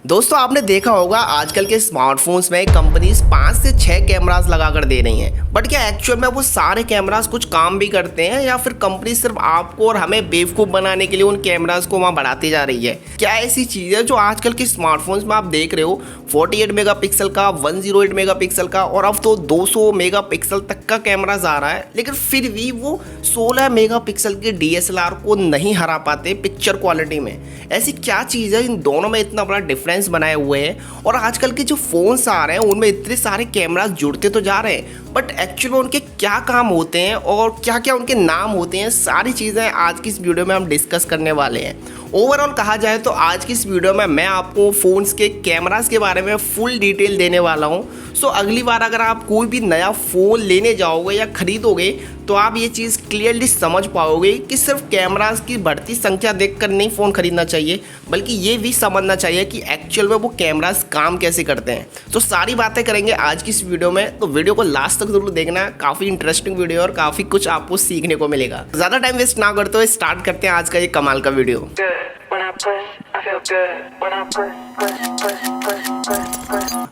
दोस्तों आपने देखा होगा आजकल के स्मार्टफोन्स में कंपनीज 5 से 6 कैमरास लगा कर दे रही हैं। बट क्या एक्चुअल में वो सारे कैमरास कुछ काम भी करते हैं या फिर कंपनी सिर्फ आपको और हमें बेवकूफ़ बनाने के लिए उन कैमरास को वहाँ बढ़ाती जा रही है? क्या ऐसी चीज़ है जो आजकल के स्मार्टफोन्स में आप देख रहे हो 48 मेगापिक्सल का, 108 मेगापिक्सल का और अब तो 200 मेगापिक्सल तक का कैमराज आ रहा है, लेकिन फिर भी वो 16 मेगापिक्सल के DSLR को नहीं हरा पाते पिक्चर क्वालिटी में। ऐसी क्या चीज़ है इन दोनों में इतना बड़ा डिफरेंस बनाए हुए हैं? और आजकल के जो फोन्स आ रहे हैं उनमें इतने सारे कैमरास जुड़ते तो जा रहे हैं, बट एक्चुअल में उनके क्या काम होते हैं और क्या क्या उनके नाम होते हैं, सारी चीज़ें आज की इस वीडियो में हम डिस्कस करने वाले हैं। ओवरऑल कहा जाए तो आज की इस वीडियो में मैं आपको फ़ोन्स के कैमरास के बारे में फुल डिटेल देने वाला हूं। सो अगली बार अगर आप कोई भी नया फ़ोन लेने जाओगे या ख़रीदोगे तो आप ये चीज़ क्लियरली समझ पाओगे कि सिर्फ कैमरास की बढ़ती संख्या देखकर नहीं फ़ोन ख़रीदना चाहिए, बल्कि ये भी समझना चाहिए कि एक्चुअल में वो कैमरास काम कैसे करते हैं। तो सारी बातें करेंगे आज की इस वीडियो में, तो वीडियो को लास्ट तक जरूर देखना। काफ़ी इंटरेस्टिंग वीडियो और काफ़ी कुछ आपको सीखने को मिलेगा। ज़्यादा टाइम वेस्ट ना करते हुए स्टार्ट करते हैं आज का ये कमाल का वीडियो।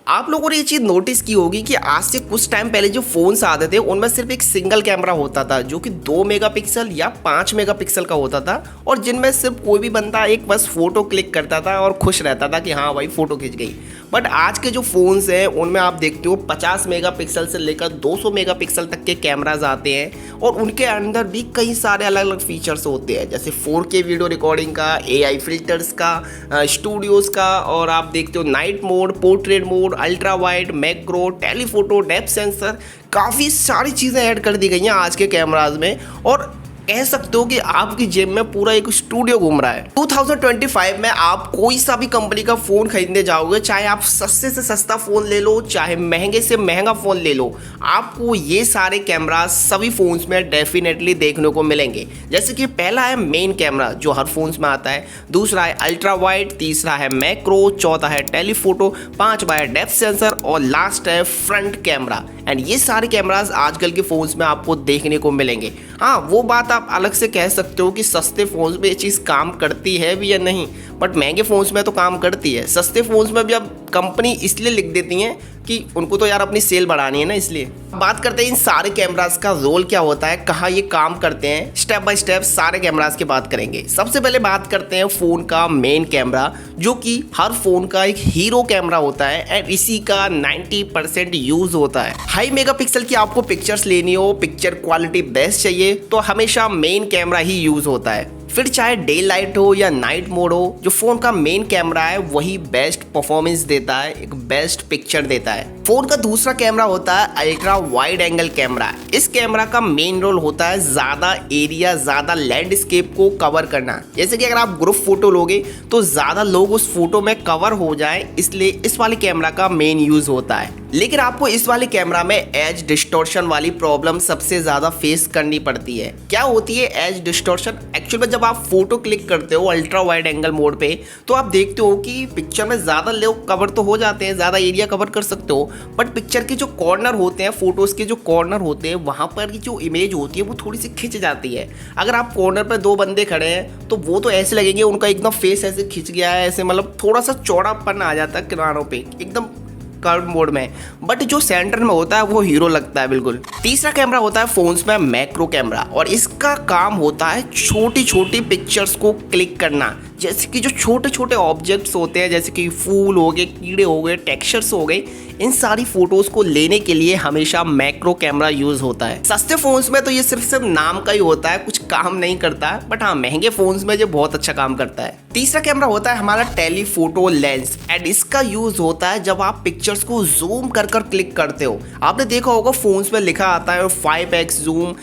आप लोगों ने ये चीज़ नोटिस की होगी कि आज से कुछ टाइम पहले जो फ़ोन्स आते थे उनमें सिर्फ एक सिंगल कैमरा होता था जो कि 2 मेगापिक्सल या 5 मेगापिक्सल का होता था, और जिनमें सिर्फ कोई भी बंदा एक बस फ़ोटो क्लिक करता था और खुश रहता था कि हाँ भाई फ़ोटो खिंच गई। बट आज के जो फ़ोन्स हैं उनमें आप देखते हो 50 मेगापिक्सल से लेकर 200 मेगापिक्सल तक के कैमराज आते हैं, और उनके अंदर भी कई सारे अलग अलग फीचर्स होते हैं, जैसे 4K वीडियो रिकॉर्डिंग का, AI फिल्टर्स का, स्टूडियोज़ का, और आप देखते हो night mode, portrait mode, ultra wide, macro, telephoto, depth sensor, काफ़ी सारी चीज़ें ऐड कर दी गई हैं आज के कैमराज में। और कह सकते हो कि आपकी जेब में पूरा एक स्टूडियो घूम रहा है। 2025 में आप कोई सा भी कंपनी का फ़ोन खरीदने जाओगे, चाहे आप सस्ते से सस्ता फ़ोन ले लो, चाहे महंगे से महंगा फ़ोन ले लो, आपको ये सारे कैमरा सभी फ़ोन्स में डेफिनेटली देखने को मिलेंगे। जैसे कि पहला है मेन कैमरा जो हर फ़ोन्स में आता है, दूसरा है अल्ट्रा वाइड, तीसरा है मैक्रो, चौथा है टेलीफोटो, पाँचवा है डेप्थ सेंसर और लास्ट है फ्रंट कैमरा। एंड ये सारे कैमराज आजकल के फ़ोन्स में आपको देखने को मिलेंगे। हाँ, वो बात आप अलग से कह सकते हो कि सस्ते फ़ोन्स में ये चीज़ काम करती है भी या नहीं, बट महंगे फ़ोन्स में तो काम करती है। सस्ते फ़ोन्स में भी अब कंपनी इसलिए लिख देती हैं कि उनको तो यार अपनी सेल बढ़ानी है ना, इसलिए। बात करते हैं इन सारे कैमरास का रोल क्या होता है, कहाँ ये काम करते हैं, स्टेप बाय स्टेप सारे कैमरास की बात करेंगे। सबसे पहले बात करते हैं फ़ोन का मेन कैमरा, जो कि हर फ़ोन का एक हीरो कैमरा होता है एंड इसी का 90% यूज़ होता है। हाई मेगापिक्सल की आपको पिक्चर्स लेनी हो, पिक्चर क्वालिटी बेस्ट चाहिए, तो हमेशा मेन कैमरा ही यूज़ होता है। फिर चाहे डे लाइट हो या नाइट मोड हो, जो फ़ोन का मेन कैमरा है वही बेस्ट परफॉर्मेंस देता है, एक बेस्ट पिक्चर देता है। फ़ोन का दूसरा कैमरा होता है अल्ट्रा वाइड एंगल कैमरा। इस कैमरा का मेन रोल होता है ज़्यादा एरिया, ज़्यादा लैंडस्केप को कवर करना। जैसे कि अगर आप ग्रुप फोटो लोगे तो ज़्यादा लोग उस फोटो में कवर हो जाए, इसलिए इस वाले कैमरा का मेन यूज़ होता है। लेकिन आपको इस वाले कैमरा में एज डिस्टॉर्शन वाली प्रॉब्लम सबसे ज़्यादा फेस करनी पड़ती है। क्या होती है एज डिस्टॉर्शन? एक्चुअल में जब आप फोटो क्लिक करते हो अल्ट्रा वाइड एंगल मोड पे, तो आप देखते हो कि पिक्चर में ज़्यादा लोग कवर तो हो जाते हैं, ज़्यादा एरिया कवर कर सकते हो, बट पिक्चर के जो कॉर्नर होते हैं, फोटोज़ के जो कॉर्नर होते हैं, वहाँ पर की जो इमेज होती है वो थोड़ी सी खिंच जाती है। अगर आप कॉर्नर पर 2 बंदे खड़े हैं तो वो तो ऐसे लगेंगे उनका एकदम फेस ऐसे खिंच गया है, ऐसे मतलब थोड़ा सा चौड़ापन आ जाता है किनारों पे एकदम कर्व मोड में, बट जो सेंटर में होता है वो हीरो लगता है बिल्कुल। तीसरा कैमरा होता है फोन्स में मैक्रो कैमरा, और इसका काम होता है छोटी छोटी पिक्चर्स को क्लिक करना। जैसे कि जो छोटे छोटे ऑब्जेक्ट्स होते हैं, जैसे कि फूल हो गए, कीड़े हो गए, टेक्सचर्स हो गए, इन सारी फोटोज को लेने के लिए हमेशा मैक्रो कैमरा यूज होता है। सस्ते फोन्स में तो ये सिर्फ नाम का ही होता है, कुछ काम नहीं करता है, बट हाँ महंगे फोन्स में ये बहुत अच्छा काम करता है। तीसरा कैमरा होता है हमारा टेलीफोटो लेंस, एंड इसका यूज होता है जब आप पिक्चर्स को जूम कर कर क्लिक करते हो। आपने देखा होगा फोन्स में लिखा आता है 5x zoom,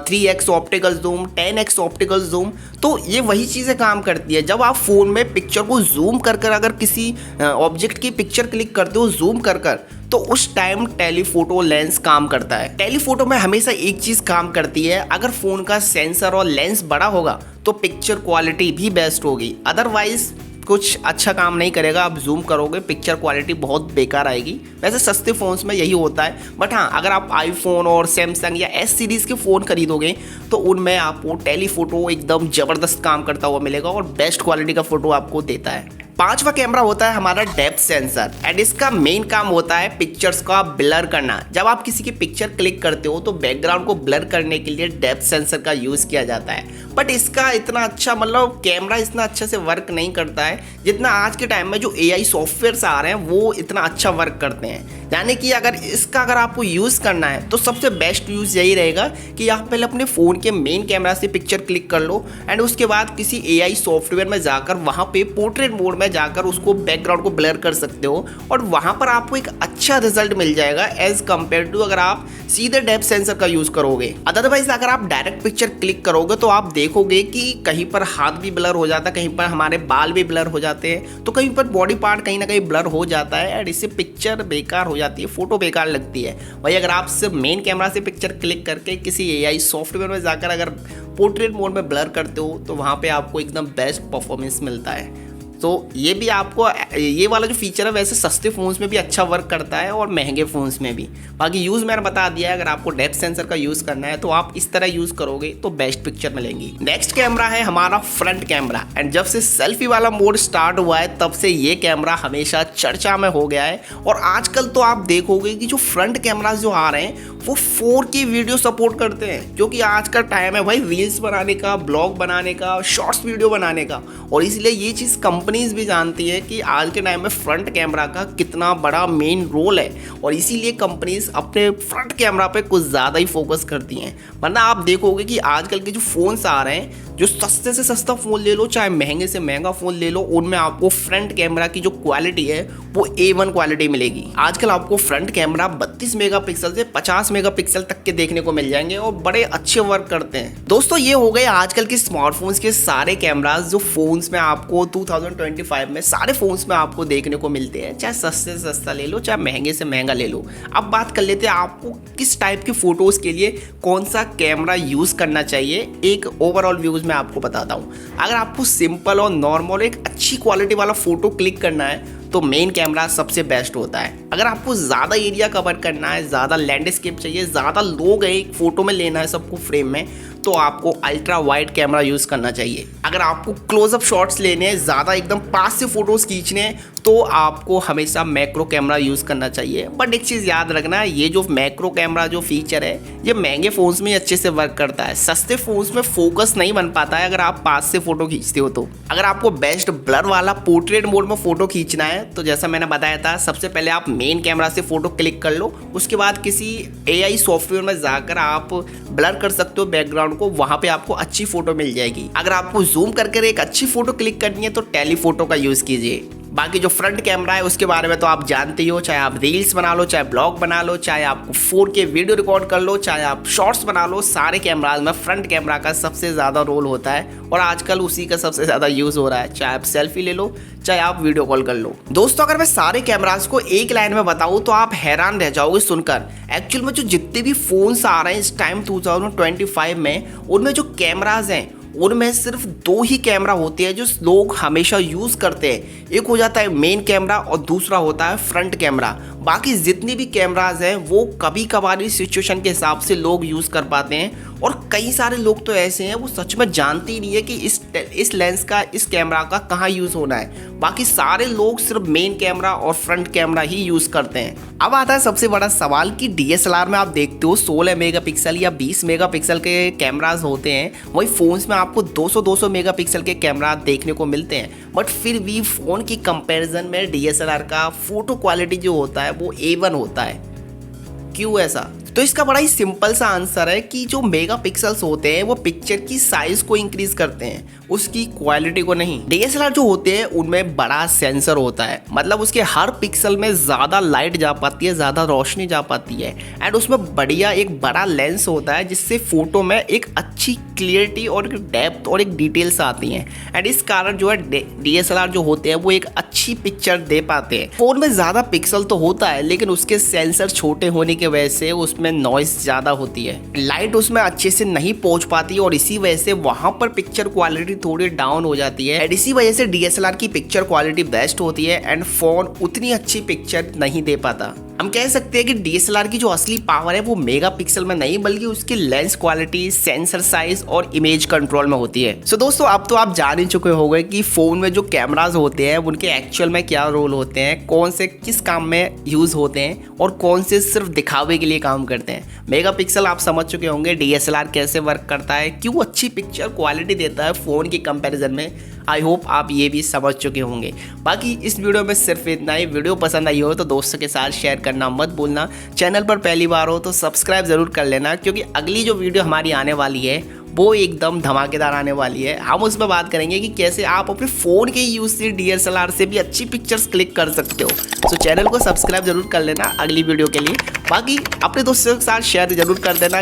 3x optical zoom, 10x optical zoom, तो ये वही चीज़ें काम करती है। जब आप फ़ोन में पिक्चर को जूम कर कर अगर किसी ऑब्जेक्ट की पिक्चर क्लिक करते हो जूम कर कर, तो उस टाइम टेलीफोटो लेंस काम करता है। टेलीफोटो में हमेशा एक चीज़ काम करती है, अगर फ़ोन का सेंसर और लेंस बड़ा होगा तो पिक्चर क्वालिटी भी बेस्ट होगी, अदरवाइज कुछ अच्छा काम नहीं करेगा। आप जूम करोगे पिक्चर क्वालिटी बहुत बेकार आएगी। वैसे सस्ते फ़ोन्स में यही होता है, बट हाँ अगर आप आईफोन और सैमसंग या S सीरीज़ के फ़ोन खरीदोगे तो उनमें आपको टेलीफोटो एकदम ज़बरदस्त काम करता हुआ मिलेगा और बेस्ट क्वालिटी का फ़ोटो आपको देता है। पांचवा कैमरा होता है हमारा डेप्थ सेंसर एंड इसका मेन काम होता है पिक्चर्स का ब्लर करना। जब आप किसी की पिक्चर क्लिक करते हो तो बैकग्राउंड को ब्लर करने के लिए डेप्थ सेंसर का यूज़ किया जाता है। बट इसका इतना अच्छा मतलब कैमरा इतना अच्छे से वर्क नहीं करता है जितना आज के टाइम में जो AI सॉफ्टवेयर्स आ रहे हैं वो इतना अच्छा वर्क करते हैं। यानी कि अगर आपको यूज़ करना है तो सबसे बेस्ट यूज़ यही रहेगा कि आप पहले अपने फ़ोन के मेन कैमरा से पिक्चर क्लिक कर लो एंड उसके बाद किसी AI सॉफ्टवेयर में जाकर वहाँ पे पोर्ट्रेट मोड में जाकर उसको बैकग्राउंड को ब्लर कर सकते हो और वहाँ पर आपको एक अच्छा रिजल्ट मिल जाएगा एज कम्पेयर टू अगर आप सीधे डेप्थ सेंसर का यूज़ करोगे। अदरवाइज अगर आप डायरेक्ट पिक्चर क्लिक करोगे तो आप देखोगे कि कहीं पर हाथ भी ब्लर हो जाता है, कहीं पर हमारे बाल भी ब्लर हो जाते हैं, तो कहीं पर बॉडी पार्ट कहीं ना कहीं ब्लर हो जाता है एंड इससे पिक्चर बेकार हो जाती है, फोटो बेकार लगती है। वही अगर आप सिर्फ मेन कैमरा से पिक्चर क्लिक करके किसी AI सॉफ्टवेयर में जाकर अगर पोर्ट्रेट मोड में ब्लर करते हो तो वहाँ पे आपको एकदम बेस्ट परफॉर्मेंस मिलता है। तो ये भी आपको ये वाला जो फीचर है वैसे सस्ते फ़ोन्स में भी अच्छा वर्क करता है और महंगे फ़ोन्स में भी। बाकी यूज़ मैंने बता दिया है, अगर आपको डेप्थ सेंसर का यूज़ करना है तो आप इस तरह यूज़ करोगे तो बेस्ट पिक्चर मिलेंगी। नेक्स्ट कैमरा है हमारा फ्रंट कैमरा एंड जब से सेल्फी वाला मोड स्टार्ट हुआ है तब से ये कैमरा हमेशा चर्चा में हो गया है। और आजकल तो आप देखोगे कि जो फ्रंट कैमराज जो आ रहे हैं वो 4K वीडियो सपोर्ट करते हैं, क्योंकि आज का टाइम है भाई रील्स बनाने का, ब्लॉग बनाने का, शॉर्ट्स वीडियो बनाने का। और इसलिए ये चीज़ कंपनीज भी जानती है कि आज के टाइम में फ्रंट कैमरा का कितना बड़ा मेन रोल है और इसीलिए कंपनीज अपने फ्रंट कैमरा पे कुछ ज़्यादा ही फोकस करती हैं। वरना आप देखोगे कि आजकल के जो फ़ोन्स आ रहे हैं, जो सस्ते से सस्ता फ़ोन ले लो चाहे महंगे से महंगा फ़ोन ले लो, उनमें आपको फ्रंट कैमरा की जो क्वालिटी है वो A1 क्वालिटी मिलेगी। आजकल आपको फ्रंट कैमरा 32 मेगापिक्सल से 50 मेगापिक्सल तक के देखने को मिल जाएंगे और बड़े अच्छे वर्क करते हैं। दोस्तों ये हो गए आजकल के स्मार्टफोन्स के सारे कैमरास जो फ़ोन्स में आपको 2025 में सारे फ़ोन्स में आपको देखने को मिलते हैं, चाहे सस्ते से सस्ता ले लो चाहे महंगे से महंगा ले लो। अब बात कर लेते हैं आपको किस टाइप के फ़ोटोज़ के लिए कौन सा कैमरा यूज़ करना चाहिए। एक ओवरऑल व्यूज़ मैं आपको बताता हूँ। अगर आपको सिंपल और नॉर्मल एक अच्छी क्वालिटी वाला फ़ोटो क्लिक करना है तो मेन कैमरा सबसे बेस्ट होता है। अगर आपको ज़्यादा एरिया कवर करना है, ज़्यादा लैंडस्केप चाहिए, ज़्यादा लोग हैं एक फ़ोटो में लेना है सबको फ्रेम में, तो आपको अल्ट्रा वाइड कैमरा यूज़ करना चाहिए। अगर आपको क्लोजअप शॉट्स लेने हैं, ज़्यादा एकदम पास से फ़ोटोज़ खींचने हैं, तो आपको हमेशा मैक्रो कैमरा यूज़ करना चाहिए। बट एक चीज़ याद रखना, ये जो मैक्रो कैमरा जो फीचर है ये महंगे फ़ोन्स में अच्छे से वर्क करता है, सस्ते फ़ोन्स में फोकस नहीं बन पाता है अगर आप पास से फ़ोटो खींचते हो तो। अगर आपको बेस्ट ब्लर वाला पोर्ट्रेट मोड में फ़ोटो खींचना है तो जैसा मैंने बताया था, सबसे पहले आप मेन कैमरा से फ़ोटो क्लिक कर लो, उसके बाद किसी AI सॉफ्टवेयर में जाकर आप ब्लर कर सकते हो बैकग्राउंड को, वहाँ पे आपको अच्छी फ़ोटो मिल जाएगी। अगर आपको जूम करके एक अच्छी फ़ोटो क्लिक करनी है तो टेलीफोटो का यूज़ कीजिए। बाकी जो फ्रंट कैमरा है उसके बारे में तो आप जानते ही हो, चाहे आप रील्स बना लो, चाहे ब्लॉग बना लो, चाहे आपको 4K वीडियो रिकॉर्ड कर लो, चाहे आप शॉर्ट्स बना लो, सारे कैमराज में फ्रंट कैमरा का सबसे ज़्यादा रोल होता है और आजकल उसी का सबसे ज़्यादा यूज़ हो रहा है। चाहे आप सेल्फी ले लो, चाहे आप वीडियो कॉल कर लो। दोस्तों अगर मैं सारे कैमराज को एक लाइन में बताऊँ तो आप हैरान रह जाओगे सुनकर। एक्चुअल में जो जितने भी फ़ोन्स आ रहे हैं इस टाइम 2025 में, उनमें जो कैमराज हैं उनमें सिर्फ 2 ही कैमरा होते हैं जो लोग हमेशा यूज़ करते हैं। एक हो जाता है मेन कैमरा और दूसरा होता है फ्रंट कैमरा। बाकी जितने भी कैमराज हैं वो कभी कभार सिचुएशन के हिसाब से लोग यूज़ कर पाते हैं और कई सारे लोग तो ऐसे हैं वो सच में जानते ही नहीं है कि इस लेंस का, इस कैमरा का कहाँ यूज़ होना है। बाकी सारे लोग सिर्फ मेन कैमरा और फ्रंट कैमरा ही यूज़ करते हैं। अब आता है सबसे बड़ा सवाल कि DSLR में आप देखते हो 16 मेगापिक्सल या 20 मेगापिक्सल के कैमराज होते हैं, वही फ़ोन्स में आपको 200 मेगापिक्सल के कैमरा देखने को मिलते हैं। बट फिर भी फ़ोन की कंपैरिजन में DSLR का फ़ोटो क्वालिटी जो होता है वो A1 होता है। क्यों ऐसा? तो इसका बड़ा ही सिंपल सा आंसर है कि जो मेगापिक्सल्स होते हैं वो पिक्चर की साइज को इंक्रीज करते हैं, उसकी क्वालिटी को नहीं। DSLR जो होते हैं उनमें बड़ा सेंसर होता है, मतलब उसके हर पिक्सल में ज़्यादा लाइट जा पाती है, ज़्यादा रोशनी जा पाती है एंड उसमें बढ़िया एक बड़ा लेंस होता है जिससे फ़ोटो में एक अच्छी क्लियरिटी और एक डेप्थ और एक डिटेल्स आती हैं एंड इस कारण जो है DSLR जो होते हैं वो एक अच्छी पिक्चर दे पाते हैं। फ़ोन में ज़्यादा पिक्सल तो होता है लेकिन उसके सेंसर छोटे होने की वजह से उसमें नॉइस ज़्यादा होती है, लाइट उसमें अच्छे से नहीं पहुंच पाती और इसी वजह से वहां पर पिक्चर क्वालिटी थोड़ी डाउन हो जाती है एंड इसी वजह से DSLR की पिक्चर क्वालिटी बेस्ट होती है एंड फ़ोन उतनी अच्छी पिक्चर नहीं दे पाता। हम कह सकते हैं कि DSLR की जो असली पावर है वो मेगापिक्सल में नहीं बल्कि उसकी लेंस क्वालिटी, सेंसर साइज और इमेज कंट्रोल में होती है। सो दोस्तों अब तो आप जान ही चुके होंगे कि फोन में जो कैमराज होते हैं उनके एक्चुअल में क्या रोल होते हैं, कौन से किस काम में यूज होते हैं और कौन से सिर्फ दिखावे के लिए काम करते हैं। मेगापिक्सल आप समझ चुके होंगे, DSLR कैसे वर्क करता है, क्यों अच्छी पिक्चर क्वालिटी देता है फोन के कंपैरिजन में। आई होप आप ये भी समझ चुके होंगे। बाकी इस वीडियो में सिर्फ इतना ही। वीडियो पसंद आई हो तो दोस्तों के साथ शेयर करना मत भूलना। चैनल पर पहली बार हो तो सब्सक्राइब जरूर कर लेना, क्योंकि अगली जो वीडियो हमारी आने वाली है वो एकदम धमाकेदार आने वाली है। हम उसमें बात करेंगे कि कैसे आप अपने फ़ोन के यूज से DSLR से भी अच्छी पिक्चर्स क्लिक कर सकते हो। तो चैनल को सब्सक्राइब जरूर कर लेना अगली वीडियो के लिए। बाकी अपने दोस्तों के साथ शेयर जरूर कर देना।